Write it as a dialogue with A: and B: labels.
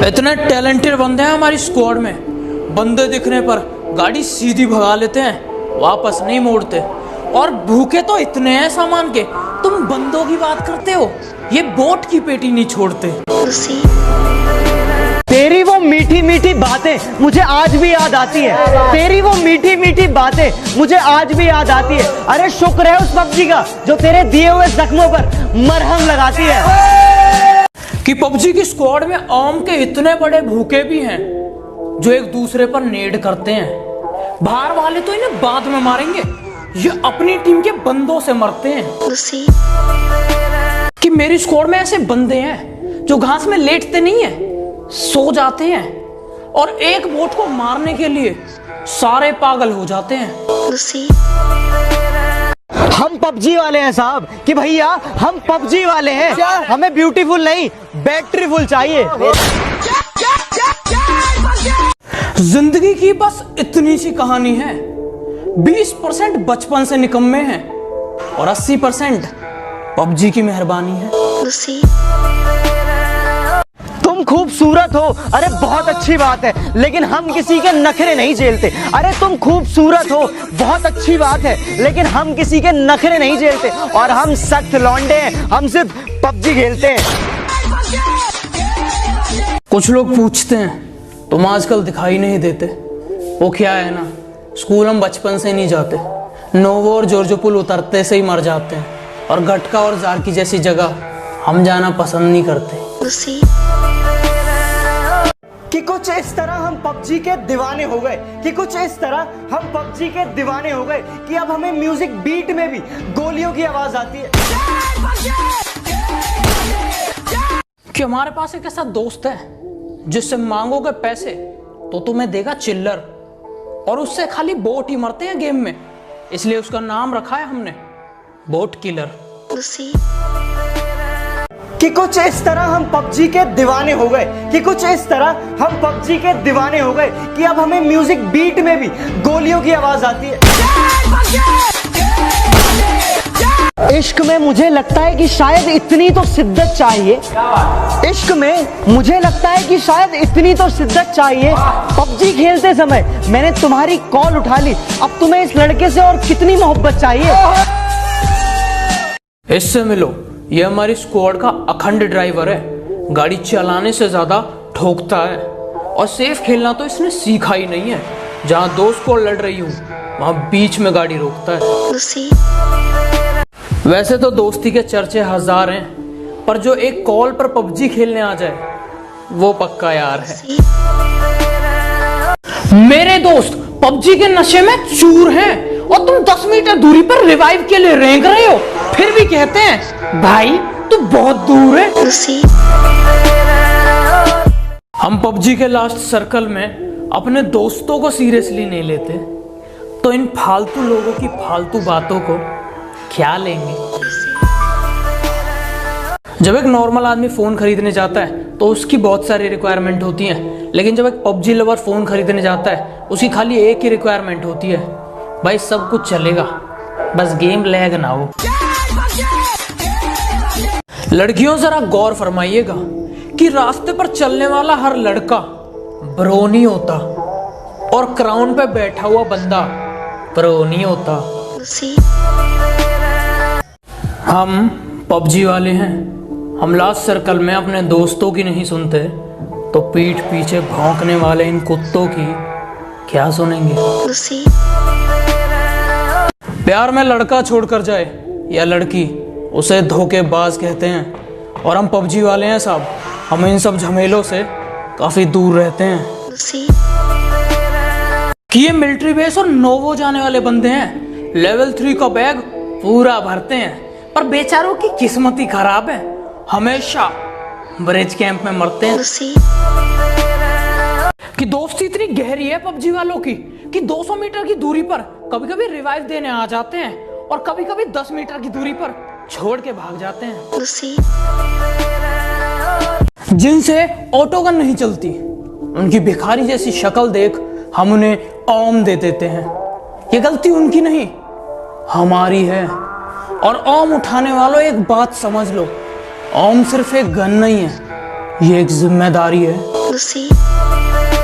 A: इतने टैलेंटेड बंदे हैं हमारी स्क्वाड में। बंदे दिखने पर गाड़ी सीधी भगा लेते हैं, वापस नहीं मोड़ते। और भूखे तो इतने हैं सामान के, तुम बंदों की बात करते हो, ये बोट की पेटी नहीं छोड़ते।
B: तेरी वो मीठी मीठी बातें मुझे आज भी याद आती है। तेरी वो मीठी मीठी बातें मुझे आज भी याद आती है। अरे शुक्र है उस पबजी का जो तेरे दिए हुए जख्मों पर मरहम लगाती है।
A: कि पबजी की स्क्वाड में आम के इतने बड़े भूखे भी हैं जो एक दूसरे पर नेड करते हैं। बाहर वाले तो इन्हें बाद में मारेंगे, ये अपनी टीम के बंदों से मरते हैं। कि मेरी स्क्वाड में ऐसे बंदे हैं जो घास में लेटते नहीं है, सो जाते हैं और एक बोट को मारने के लिए सारे पागल हो जाते हैं।
B: हम पबजी वाले हैं साहब, कि भैया हम पबजी वाले हैं। हमें ब्यूटीफुल नहीं बैटरीफुल चाहिए।
A: जिंदगी की बस इतनी सी कहानी है। 20% बचपन से निकम्मे हैं और 80% पबजी की मेहरबानी है।
B: तुम खूबसूरत हो, अरे बहुत अच्छी बात है, लेकिन हम किसी के नखरे नहीं झेलते। अरे तुम खूबसूरत हो, बहुत अच्छी बात है, लेकिन हम किसी के नखरे नहीं झेलते। और हम सख्त लौंडे हैं, हम सिर्फ पबजी खेलते हैं।
A: कुछ लोग पूछते हैं तुम आजकल दिखाई नहीं देते। वो क्या है ना, स्कूल हम बचपन से नहीं जाते, नोवो और जॉर्जो पुल उतरते से ही मर जाते हैं, और गटका और जारकी जैसी जगह हम जाना पसंद नहीं करते।
B: कि कुछ इस तरह हम पबजी के दीवाने हो गए, कि कुछ इस तरह हम पबजी के दीवाने हो गए कि अब हमें म्यूजिक बीट में भी गोलियों की आवाज आती है।
A: कि हमारे पास एक ऐसा दोस्त है जिससे मांगोगे पैसे तो तुम्हें देगा चिल्लर, और उससे खाली बोट ही मरते हैं गेम में, इसलिए उसका नाम रखा है हमने बोट किलर।
B: कि कुछ इस तरह हम पबजी के दीवाने हो गए, कि कुछ इस तरह हम पबजी के दीवाने हो गए कि अब हमें म्यूजिक बीट में भी गोलियों की आवाज आती है। इश्क में मुझे लगता है कि शायद इतनी तो शिद्दत चाहिए। इश्क में मुझे लगता है कि शायद इतनी तो शिद्दत चाहिए। पबजी खेलते समय मैंने तुम्हारी कॉल उठा ली, अब तुम्हें इस लड़के से और कितनी मोहब्बत चाहिए।
A: इससे मिलो, ये हमारी स्क्वाड का अखंड ड्राइवर है। गाड़ी चलाने से ज्यादा ठोकता है, और सेफ खेलना तो इसने सीखा ही नहीं है। जहाँ दोस्त को लड़ रही हूँ वहाँ बीच में गाड़ी रोकता है। वैसे तो दोस्ती के चर्चे हजार हैं, पर जो एक कॉल पर पबजी खेलने आ जाए वो पक्का यार है। मेरे दोस्त पबजी के नशे में चूर हैं, और तुम 10 मीटर दूरी पर रिवाइव के लिए रेंग रहे हो, फिर भी कहते हैं भाई तू बहुत दूर है। हम पबजी के लास्ट सर्कल में अपने दोस्तों को सीरियसली नहीं लेते, तो इन फालतू लोगों की फालतू बातों को क्या लेंगे। जब एक नॉर्मल आदमी फोन खरीदने जाता है तो उसकी बहुत सारी रिक्वायरमेंट होती हैं, लेकिन जब एक पबजी लवर फोन खरीदने जाता है उसकी खाली एक ही रिक्वायरमेंट होती है, भाई सब कुछ चलेगा बस गेम लैग ना हो। लड़कियों जरा गौर फरमाइएगा कि रास्ते पर चलने वाला हर लड़का ब्रो नहीं होता, और क्राउन पे बैठा हुआ बंदा प्रो नहीं होता। हम पबजी वाले हैं, हम लास्ट सर्कल में अपने दोस्तों की नहीं सुनते, तो पीठ पीछे भौंकने वाले इन कुत्तों की क्या सुनेंगे। प्यार में लड़का छोड़कर जाए या लड़की, उसे धोखेबाज कहते हैं, और हम पबजी वाले हैं साहब, हम इन सब झमेलों से काफी दूर रहते हैं। कि ये मिलिट्री बेस और नोवो जाने वाले बंदे हैं, लेवल 3 का बैग पूरा भरते हैं, पर बेचारों की किस्मत ही खराब है, हमेशा ब्रिज कैंप में मरते हैं। कि दोस्ती इतनी गहरी है पबजी वालों की कि 200 मीटर की दूरी पर कभी कभी रिवाइव देने आ जाते हैं, और कभी कभी 10 मीटर की दूरी पर छोड़ के भाग जाते हैं। जिनसे ऑटोगन नहीं चलती, उनकी भिखारी जैसी शक्ल देख हम उन्हें ओम दे देते हैं। ये गलती उनकी नहीं हमारी है। और ओम उठाने वालों एक बात समझ लो, ओम सिर्फ एक गन नहीं है, ये एक जिम्मेदारी है।
C: the sea.